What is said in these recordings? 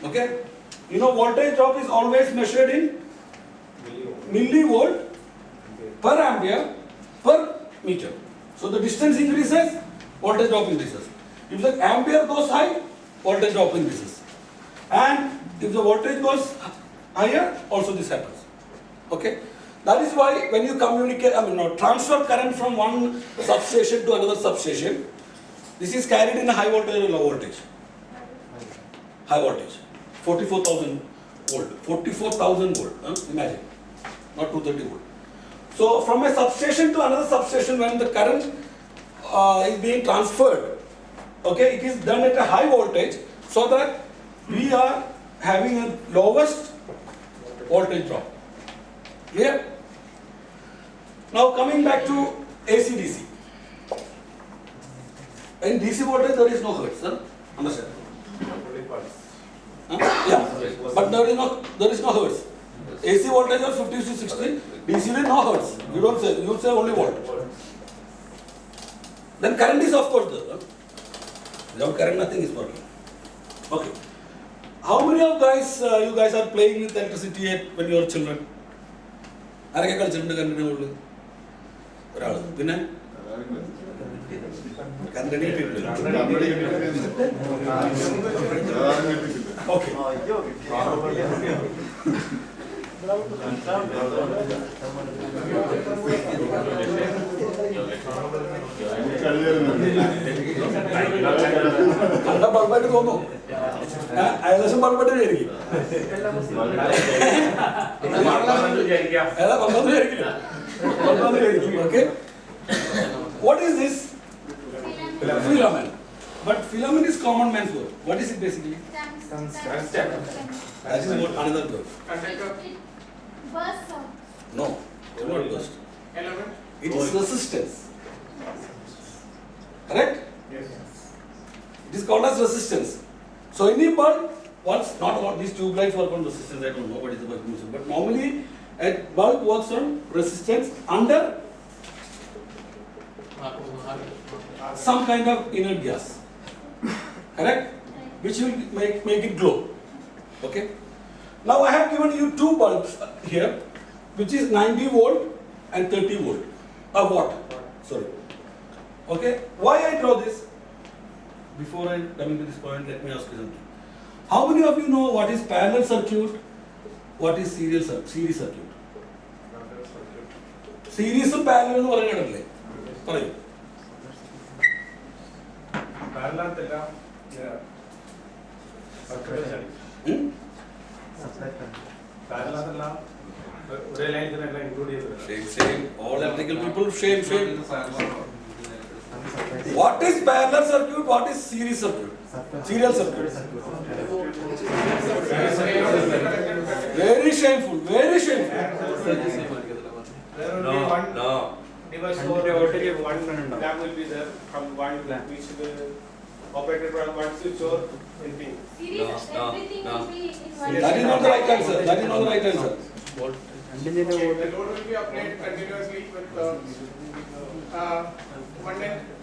Okay? You know voltage drop is always measured in millivolt per ampere per meter. So the distance increases, voltage drop increases. If the ampere goes high, voltage drop increases. And if the voltage goes higher, also this happens. Okay? That is why when you communicate, transfer current from one substation to another substation, this is carried in a high voltage or low voltage. High voltage. 44,000 volt. 44,000 volt. Imagine. Not 230 volt. So from a substation to another substation, when the current is being transferred, okay, it is done at a high voltage so that we are having a lowest voltage drop. Clear? Now coming back to AC/DC. In DC voltage there is no hertz, sir. Understand? Yeah, but there is no hertz. AC voltage is 50 to 60. DC is no hertz. You say only volt. Then current is of course there. Without current nothing is working. Okay. How many of you guys are playing with electricity when you are children? ആരൊക്കെ കളിച്ചിട്ടുണ്ട് കറണ്ടിനെ ഉള്ളു? ഒരാള്. പിന്നെ കറണ്ടിനെ കിട്ടിയിട്ടില്ല. Okay. കണ്ട ബൾബായിട്ട് തോന്നുന്നു. ഏകദേശം ബൾബായിട്ട് വിചാരിക്കും. ഏതാ ബൾബെന്ന് വിചാരിക്കില്ല. ബൾബെന്ന് വിചാരിക്കും. Okay. What is this? Filament. But filament is common man's word. What is it basically? That is another word. No, it is not burst. It is resistance. Correct? Yes. It is called as resistance. So any bulb, not all these tube lights work on resistance, I don't know what is the working mechanism, but normally a bulb works on resistance under some kind of inert gas. Correct? Which will make it glow. Okay? Now I have given you two bulbs here, which is 90 volt and 30 volt. Watt. Sorry. Okay? Why I draw this? Before I coming to this point, let me ask you something. How many of you know what is parallel circuit? What is series circuit? Series parallel എന്ന് പറയുന്നതല്ലേ? പറയൂ. Parallel അല്ല. Parallel അല്ല. ഒരേ line തന്നെ എല്ലാം include ചെയ്തിട്ടുണ്ട്. Same. All electrical people same. What is parallel circuit? What is series circuit? Serial circuit. Very shameful. Very shameful. There will be one device for one lamp will be there from one which will operated from one switch or anything. Everything will be in one. That is not the right answer. That is not the right answer. The load will be applied continuously with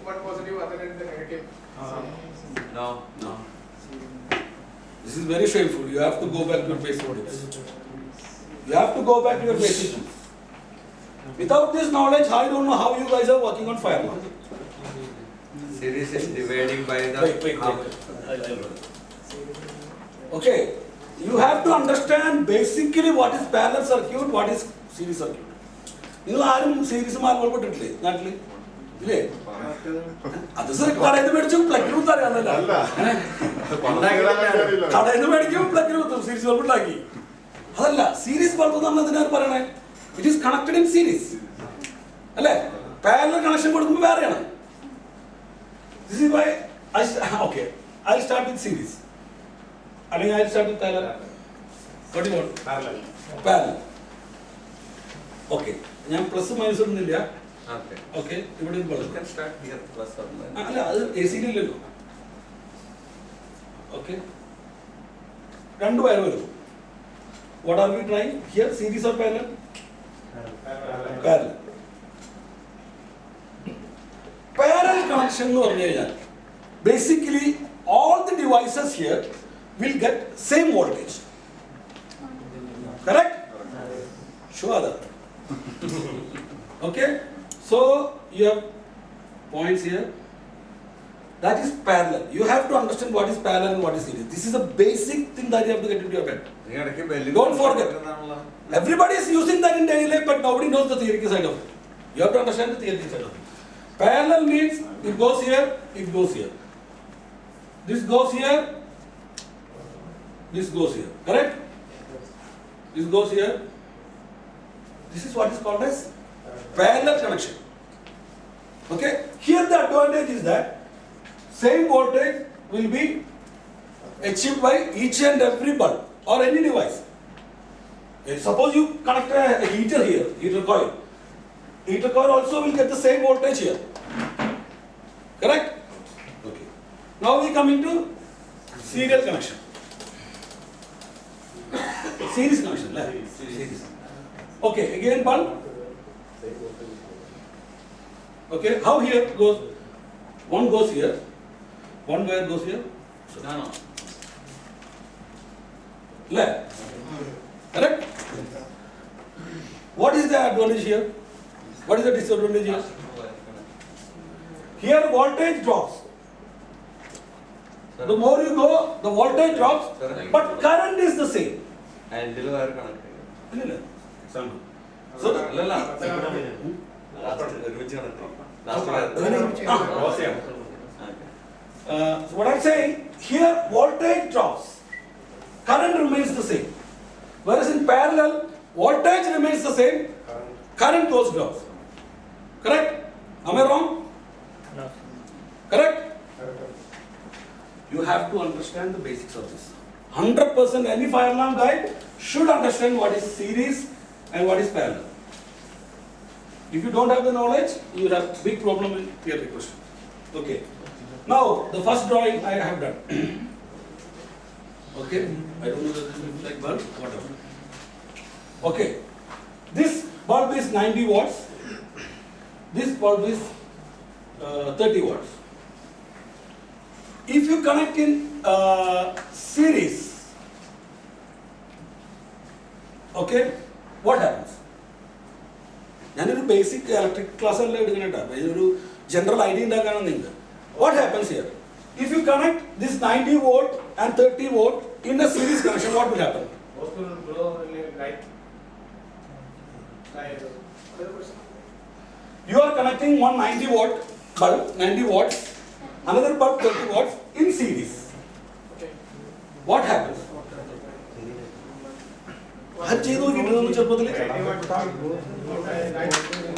one positive other than the negative. No. This is very shameful. You have to go back to your basic rules. You have to go back to your basic rules. Without this knowledge, I don't know how you guys are working on fire law. Series is dividing by the Wait. Okay. You have to understand basically what is parallel circuit, what is series circuit. നിങ്ങൾ ആരും series മാർഗപ്പെട്ടിട്ടില്ലേ നാട്ടില്? ഇല്ലേ? അത് കടയിൽ നിന്ന് മേടിച്ചും പ്ലഗിന് കുത്താൻ അറിയാമല്ലോ. കടയിൽ നിന്ന് മേടിക്കും പ്ലഗിന് കുത്തും സീരീസ് ബൾബ് ഉണ്ടാക്കി. അതല്ല സീരീസ് ബൾബ് എന്ന് പറഞ്ഞാൽ എന്തിനാണ് പറയണേ? It is connected in series അല്ലേ? പാരലൽ കണക്ഷൻ കൊടുക്കുമ്പോൾ വേറെയാണ്. This is why I'll start with series. അല്ലെങ്കിൽ I'll start with parallel. What do you want? Parallel. Okay. ഞാൻ പ്ലസ് മൈനസ് ഒന്നുമില്ല. ഓക്കെ. ഇവിടെ അല്ല അത് എ സിയിലില്ലല്ലോ. ഓക്കെ. രണ്ട് വയർ വരും. What are we trying here? Series or parallel? Parallel. Parallel connection എന്ന് പറഞ്ഞു കഴിഞ്ഞാൽ basically all the devices here will get same voltage. Correct? Sure. Okay? So you have points here. That is parallel. You have to understand what is parallel and what is series. This is a basic thing that you have to get into your head. Don't forget. Everybody is using that in daily life, but nobody knows the theoretical side of it. You have to understand the theoretical side of it. Parallel means it goes here, it goes here. This goes here, this goes here. Correct? This goes here. This is what is called as parallel connection. Okay? Here the advantage is that same voltage will be achieved by each and every bulb or any device. Suppose you connect a heater here, heater coil. Heater coil also will get the same voltage here. Correct? Okay. Now we come into serial connection. Series connection. Series. Okay, again bulb. Okay, how here goes? One goes here. One wire goes here. No. Left. Correct? What is the advantage here? What is the disadvantage here? Here voltage drops. The more you go, the voltage drops, but current is the same. And wire connected. So what I'm saying, here voltage drops, current remains the same. Whereas in parallel, voltage remains the same, current goes drops. Correct? Am I wrong? No. Correct? You have to understand the basics of this. 100% any fire alarm guy should understand what is series and what is parallel. If you don't have the knowledge, you will have big problem in theory question. Okay. Now, the first drawing I have done. Okay. I don't know whether this looks like bulb, whatever. Okay. This bulb is 90 watts. This bulb is 30 watts. If you connect in series, okay, what happens? I have a basic electric class, I have a general idea. What happens here? If you connect this 90 volt and 30 volt in a series connection, what will happen? Both will glow in light. You are connecting one 90 watt bulb, 90 watts, another bulb 30 watts in series. What happens?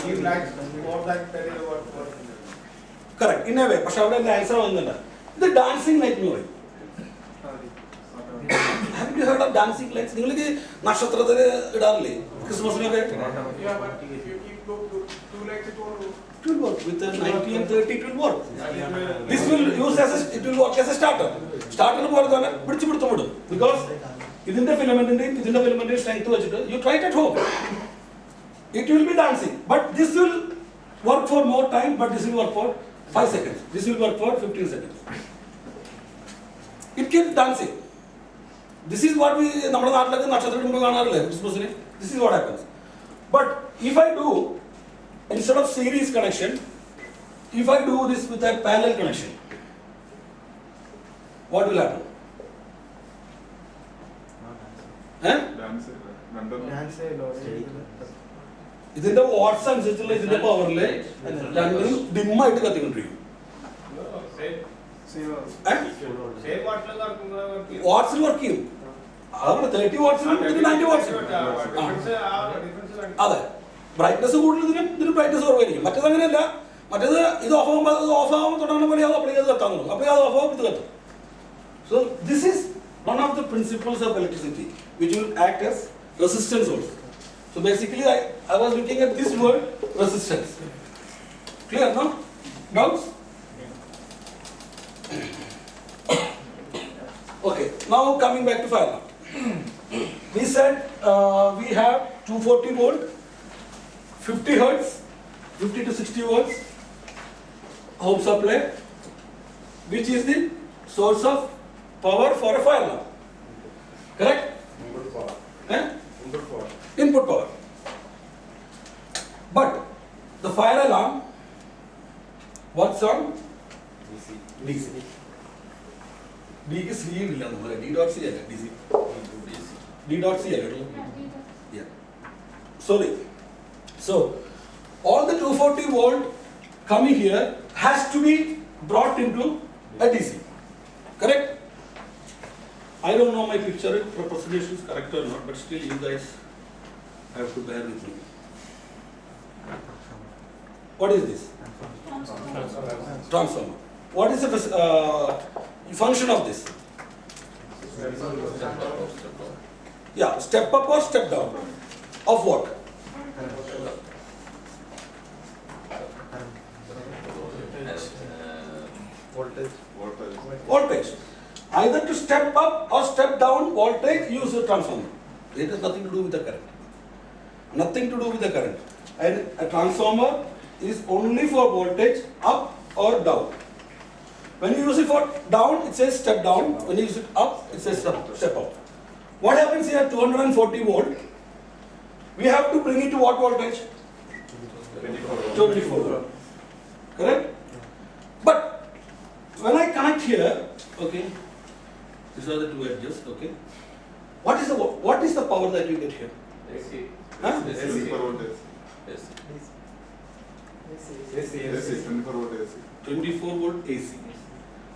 Give lights more than 30 watt. Correct, in a way, but the answer on the dancing light. Haven't you heard of dancing lights? You Christmas. Yeah, but if you keep two lights, it won't work. It will work with the 90 and 30, it will work. This will use as a, it will work as a starter. Starter because within the filament strength, you try it at home. It will be dancing, but this will work for more time, but this will work for 5 seconds. This will work for 15 seconds. It keeps dancing. This is what we, this is what happens. But if I do, instead of series connection, if I do this with a parallel connection, what will happen? ഇതിന്റെ watts അനുസരിച്ചുള്ള ഇതിന്റെ പവറില് രണ്ടും dim ആയിട്ട് കത്തിക്കൊണ്ടിരിക്കും. വാട്ട്സിൽ work ചെയ്യും. അതാണ് 30 വാട്ട്സിനും 90 വാട്ട്സിനും. അതെ, brightness കൂടുതൽ ഇതിന് ബ്രൈറ്റ്നസ് കുറവായിരിക്കും. മറ്റേത് അങ്ങനെയല്ല. മറ്റേത് ഇത് ഓഫ് ആകുമ്പോൾ തുടങ്ങുന്ന പോലെ അത് അപ്ലൈ ചെയ്ത് കത്താൻ തുടങ്ങും. അപ്ലൈ ചെയ്ത് ഓഫ് ആകുമ്പോൾ ഇത് കത്തും. So this is one of the principles of electricity, which will act as resistance also. So basically, I was looking at this word resistance. Clear, no? Doubts? Okay. Now coming back to fire alarm. We said we have 240 volt, 50 hertz, 50 to 60 volts home supply, which is the source of power for a fire alarm. ഇല്ല നമ്മളെ D dot C അല്ല DC. D dot C അല്ല കേട്ടോ. Yeah. Sorry. So, all the 240 volt coming here has to be brought into a DC. Correct? I don't know my picture representation is correct or not, but still you guys have to bear with me. What is this? Transformer. What is the function of this? Yeah, step up or step down? Of what? Voltage. Either to step up or step down voltage, use a transformer. It has nothing to do with the current. Nothing to do with the current. And a transformer is only for voltage up or down. When you use it for down, it says step down. When you use it up, it says step up. What happens here? 240 volt. We have to bring it to what voltage? 24 volt. Correct? But when I connect here, okay, these are the two edges, okay. What is the power that you get here? AC. Huh? AC. 24 volt AC.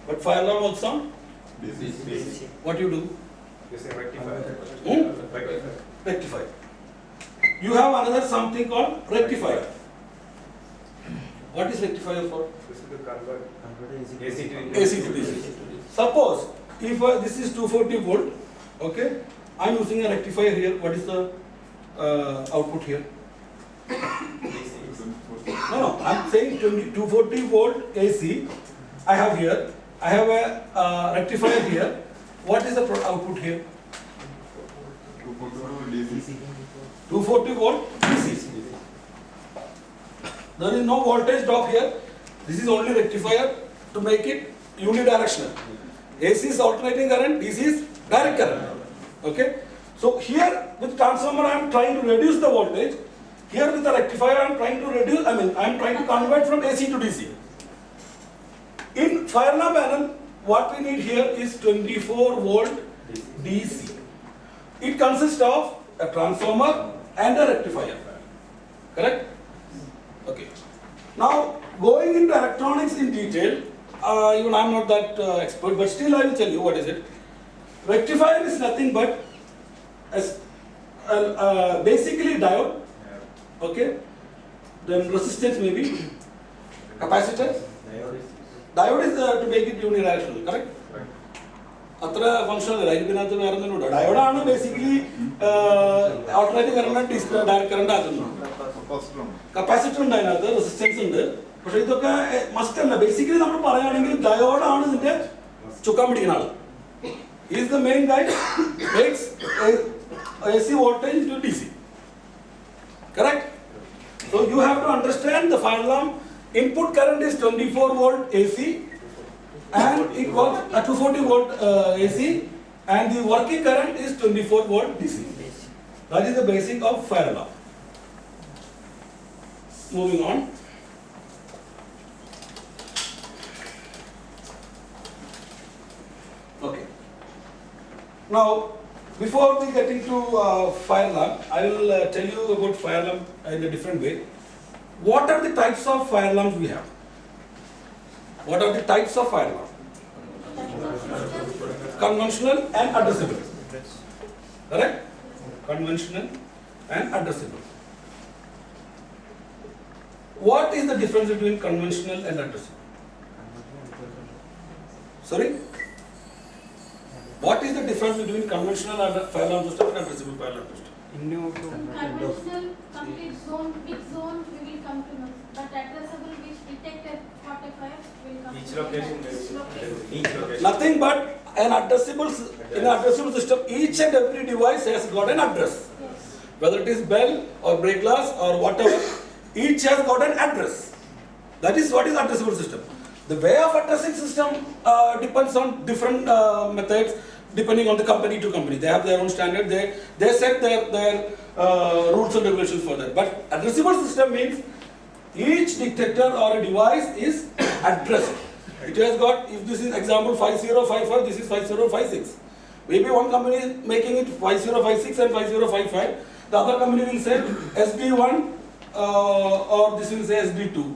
But fire alarm also? What you do? Rectifier. You have another something called rectifier. What is rectifier for? AC to DC. Suppose if this is 240 volt, okay, I am using a rectifier here. What is the output here? No, I am saying 240 volt AC. I have here. I have a rectifier here. What is the output here? 240 volt DC. There is no voltage drop here. This is only rectifier to make it unidirectional. AC is alternating current, DC is direct current. Okay. So here with transformer I am trying to reduce the voltage. Here with the rectifier I am trying to reduce. I am trying to convert from AC to DC. In fire alarm panel, what we need here is 24 volt DC. It consists of a transformer and a rectifier. Correct? Okay. Now, going into electronics in detail, even I am not that expert, but still I will tell you what is it. Rectifier is nothing but basically diode. Okay. Then resistance maybe. Capacitance. Diode is to make it unidirectional, correct? അത്ര function അല്ല ഇതിനകത്ത് വേറെ ഒന്നും ഉണ്ടോ ഡയോഡാണ് basically alternative current direct current ആക്കുന്നത് capacitor ഉണ്ട് അതിനകത്ത് റെസിസ്റ്റൻസ് ഉണ്ട് പക്ഷെ ഇതൊക്കെ മസ്റ്റ് അല്ല ബേസിക്കലി നമ്മൾ പറയുകയാണെങ്കിൽ ഡയോഡാണ് ഇതിന്റെ ചുക്കാൻ പിടിക്കുന്ന ആള് is the main Guy makes AC voltage to DC, correct? So you have to understand the fire alarm input current is 24 volt AC and it was 240 volt AC and the working current is 24 volt DC. That is the basic of fire alarm. Moving on. Okay. Now, before we get into fire alarm, I will tell you about fire alarm in a different way. What are the types of fire alarms we have? What are the types of fire alarm? Conventional and addressable. Correct? Conventional and addressable. What is the difference between conventional and addressable? Sorry? What is the difference between conventional fire alarm system and addressable fire alarm system? Conventional, complete zone, which zone we will come to know. But addressable, which detected 45 will come Each to know. location, Each location. Nothing but an addressable, in an addressable system, each and every device has got an address. Yes. Whether it is bell or break glass or whatever, each has got an address. That is what is addressable system. The way of addressing system depends on different methods depending on the company to company. They have their own standard. They set their rules and regulations for that. But addressable system means each detector or a device is addressed. It has got, if this is example 5055, this is 5056. Maybe one company is making it 5056 and 5055. The other company will say SD1 or this will say SD2.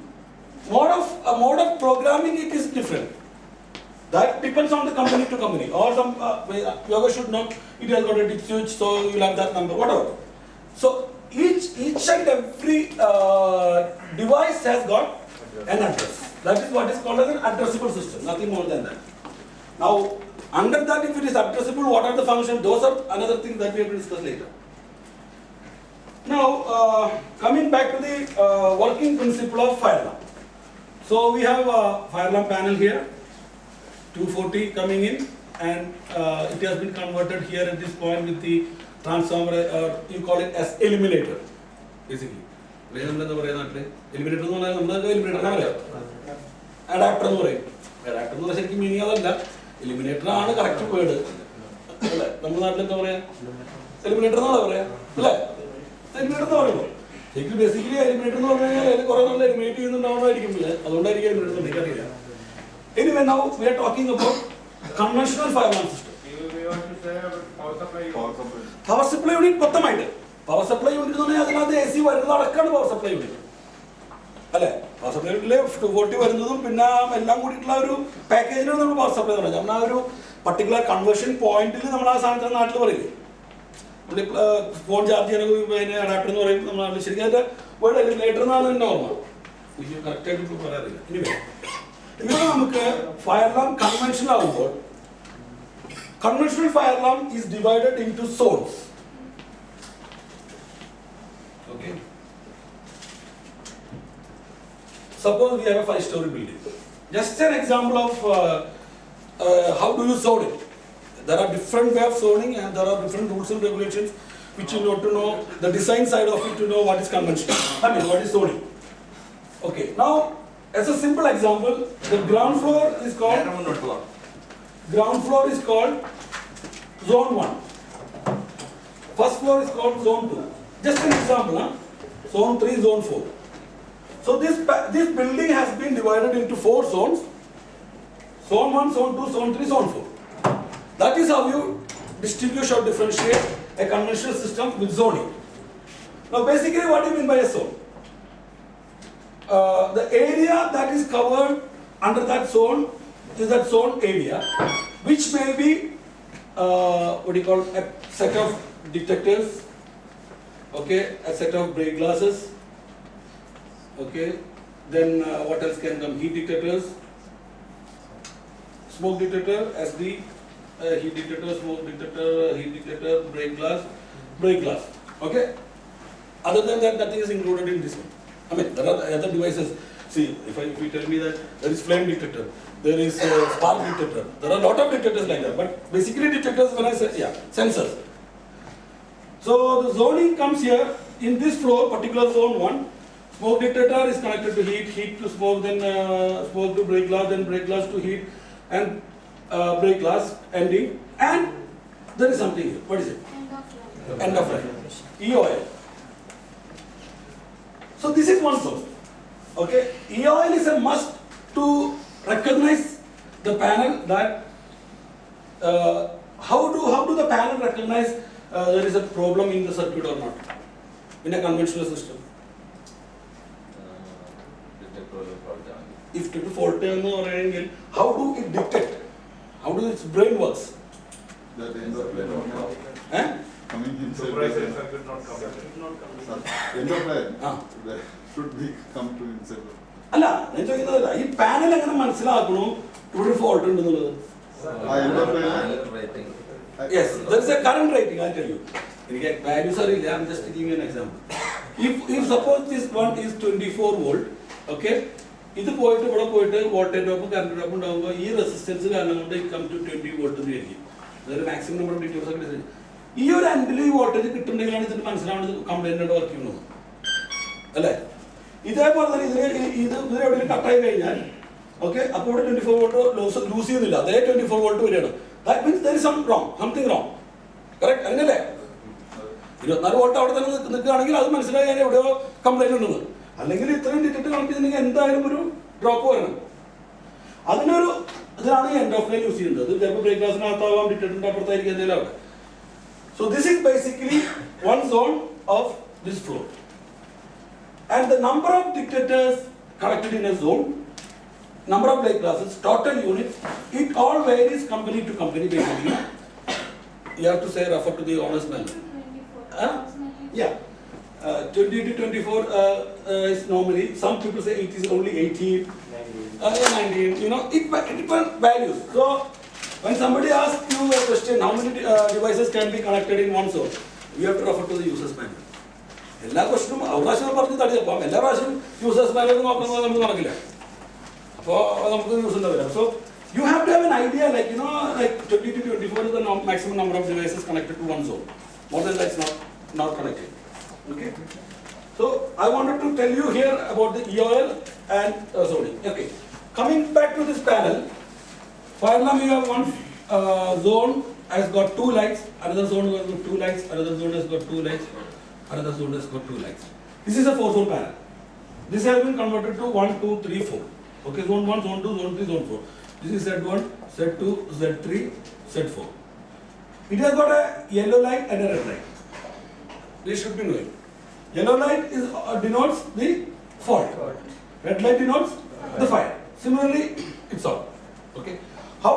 Mode of programming it is different. That depends on the company to company. Or some yoga should know it has got a dip switch, so you will have that number, whatever. So each and every device has got an address. That is what is called as an addressable system, nothing more than that. Now, under that, if it is addressable, what are the functions? Those are another thing that we have to discuss later. Now, coming back to the working principle of fire alarm. So we have a fire alarm panel here, 240 coming in, and it has been converted here at this point with the transformer, or you call it as eliminator, basically. Eliminator adapter എന്ന് പറയും. Adapter എന്ന് പറഞ്ഞാൽ ശരിക്കും meaning അതല്ല. Eliminator ആണ് correct word. അല്ലേ? നമ്മുടെ നാട്ടിൽ എന്താ പറയാ? Eliminator എന്നാണ് പറയാ. അല്ലേ? Eliminator എന്ന് പറയുമ്പോൾ ശരിക്കും ബേസിക്കലി eliminator എന്ന് പറഞ്ഞു കഴിഞ്ഞാൽ അതിൽ കുറെ നല്ല eliminate ചെയ്യുന്നുണ്ടാവുന്നതായിരിക്കും. അതുകൊണ്ടായിരിക്കും eliminator എന്ന് എനിക്കറിയില്ല. Anyway, now we are talking about conventional fire alarm system. You want to say about power supply? Power supply unit മൊത്തമായിട്ട്. Power supply unit എന്ന് പറഞ്ഞാൽ അതിനകത്ത് AC വരുന്നത് അടക്കമാണ് power supply unit. അല്ലേ? പവർ സപ്ലൈ യൂണിറ്റിലെ 240 വരുന്നതും പിന്നെ എല്ലാം കൂടിയിട്ടുള്ള ഒരു പാക്കേജിനാണ് നമ്മൾ പവർ സപ്ലൈ എന്ന് പറയുന്നത്. നമ്മൾ ആ ഒരു പർട്ടിക്കുലർ കൺവേർഷൻ പോയിന്റിൽ നമ്മൾ ആ സാധനത്തിന് നാട്ടിൽ പറയില്ലേ, നമ്മൾ ഫോൺ ചാർജ് ചെയ്യാനൊക്കെ പിന്നെ അഡാപ്റ്റർ എന്ന് പറയും നമ്മൾ. ശരിക്കും അതിൻ്റെ വേർഡ് എലിമിനേറ്റർ എന്നാണ് എൻ്റെ ഓർമ്മ. കറക്റ്റായിട്ട് ഇപ്പോൾ പറയാറില്ല. ഇവിടെ നമുക്ക് ഫയർ അലാം കൺവെൻഷനൽ ആകുമ്പോൾ conventional fire alarm is divided into zones. Okay. Suppose we have a 5-story building. Just an example of how do you zone it. There are different way of zoning and there are different rules and regulations which you need to know the design side of it to know what is conventional. I mean what is zoning. Okay. Now, as a simple example, the ground floor is called zone 1. First floor is called zone 2. Just an example, huh? Zone 3, zone 4. So this building has been divided into 4 zones. Zone 1, zone 2, zone 3, zone 4. That is how you distinguish or differentiate a conventional system with zoning. Now basically what do you mean by a zone? The area that is covered under that zone is that zone area, which may be what do you call a set of detectors, okay, a set of brake glasses, okay, then what else can come? Heat detectors, smoke detector, SD, heat detector, smoke detector, heat detector, brake glass, okay. Other than that, nothing is included in this one. I mean, there are other devices. See, if you tell me that there is flame detector, there is spark detector, there are a lot of detectors like that, but basically detectors, when I say, yeah, sensors. So the zoning comes here in this floor, particular zone 1. Smoke detector is connected to heat, heat to smoke, then smoke to brake glass, then brake glass to heat, and brake glass ending. And there is something here. What is it? End of life. EOL. So this is one zone. Okay. EOL is a must to recognize the panel that how do the panel recognize there is a problem in the circuit or not in a conventional system. If it is faulty, how do it detect? How do its brain works? That end of life coming inside. Supervisor circuit not coming. End of life that should be come to inside. അല്ല ഞാൻ ചോദിക്കുന്നത് ഈ panel എങ്ങനെ മനസ്സിലാക്കണു ഇവിടെ fault ഉണ്ടെന്നുള്ളത്? End of life. Yes, there is a current rating. I'll tell you. എനിക്ക് values അറിയില്ല. I'm just giving you an example. If suppose this one is 24 volt, okay, ഇത് പോയിട്ട് ഇവിടെ പോയിട്ട് വോൾട്ടേജ് ഡ്രോപ്പും കറണ്ട് ഡ്രോപ്പും ഉണ്ടാകുമ്പോൾ ഈ റെസിസ്റ്റൻസ് കാരണം കൊണ്ട് ഇറ്റ് കം ടു 20 വോൾട്ട് എന്ന് വിചാരിക്കും. അതൊരു മാക്സിമം നമ്പർ ഓഫ് ഡീറ്റെയിൽസ് ഒക്കെ ഡിസൈൻ. ഈ ഒരു എൻഡിൽ ഈ വോൾട്ടേജ് കിട്ടുന്നുണ്ടെങ്കിലാണ് ഇതിന് മനസ്സിലാവുന്നത് കംപ്ലൈൻറ്റ് വർക്ക് ചെയ്യുന്നത് അല്ലേ? ഇതേപോലെ തന്നെ ഇതിലെവിടെയും കട്ടായി കഴിഞ്ഞാൽ ഓക്കെ, അപ്പോൾ ഇവിടെ 24 വോൾട്ട് ലൂസ് ചെയ്യുന്നില്ല, അതേ 24 വോൾട്ട് വരികയാണ്. That means there is something wrong. Correct അങ്ങനല്ലേ? 24 വോൾട്ട് അവിടെ തന്നെ നിൽക്കുകയാണെങ്കിൽ അത് മനസ്സിലായി ഞാൻ എവിടെയോ കംപ്ലൈൻറ്റ് ഉണ്ടെന്ന്. അല്ലെങ്കിൽ ഇത്രയും ഡിറ്റക്ട് കണക്ട് ചെയ്തിട്ടുണ്ടെങ്കിൽ എന്തായാലും ഒരു ഡ്രോപ്പ് വരണം. അതിനൊരു ഇതിനാണ് ഈ എൻഡ് ഓഫ് ലൈൻ യൂസ് ചെയ്യുന്നത്. ഇത് ചിലപ്പോൾ ബ്രേക്ക് ഗ്ലാസിനകത്താവാം, ഡിറ്റക്ടറിന്റെ അപ്പുറത്തായിരിക്കും എന്തെങ്കിലും ആവട്ടെ. So this is basically one zone of this floor. And the number of detectors connected in a zone, number of break glasses, total units, it all varies company to company basically. You have to say refer to the owner's manual. 24 Huh? approximately. Yeah. 20 to 24 is normally, some people say it is only 18, 19, you know, it values. So, when somebody asks you a question, how many devices can be connected in one zone, you have to refer to the user's manual. എല്ലാ ക്വസ്റ്റിനും അവകാശം പറഞ്ഞ് തടിയപ്പം എല്ലാ പ്രാവശ്യം users manual നോക്കുന്നത് നമുക്ക് നടക്കില്ല. അപ്പോൾ നമുക്ക് യൂസ് ഉണ്ടാവില്ല. So you have to have an idea like, you know, like 20 to 24 is the maximum number of devices connected to one zone. More than that is not connected. Okay. So I wanted to tell you here about the EOL and zoning. Okay. Coming back to this panel, for now we have one zone has got 2 lights, another zone has got 2 lights, another zone has got 2 lights, another zone has got 2 lights. This is a 4-zone panel. This has been converted to 1, 2, 3, 4. Okay, zone 1, zone 2, zone 3, zone 4. This is Z1, Z2, Z3, Z4. It has got a yellow light and a red light. This should be knowing. Yellow light is denotes the fault. Red light denotes the fire. Similarly, it's all. Okay. How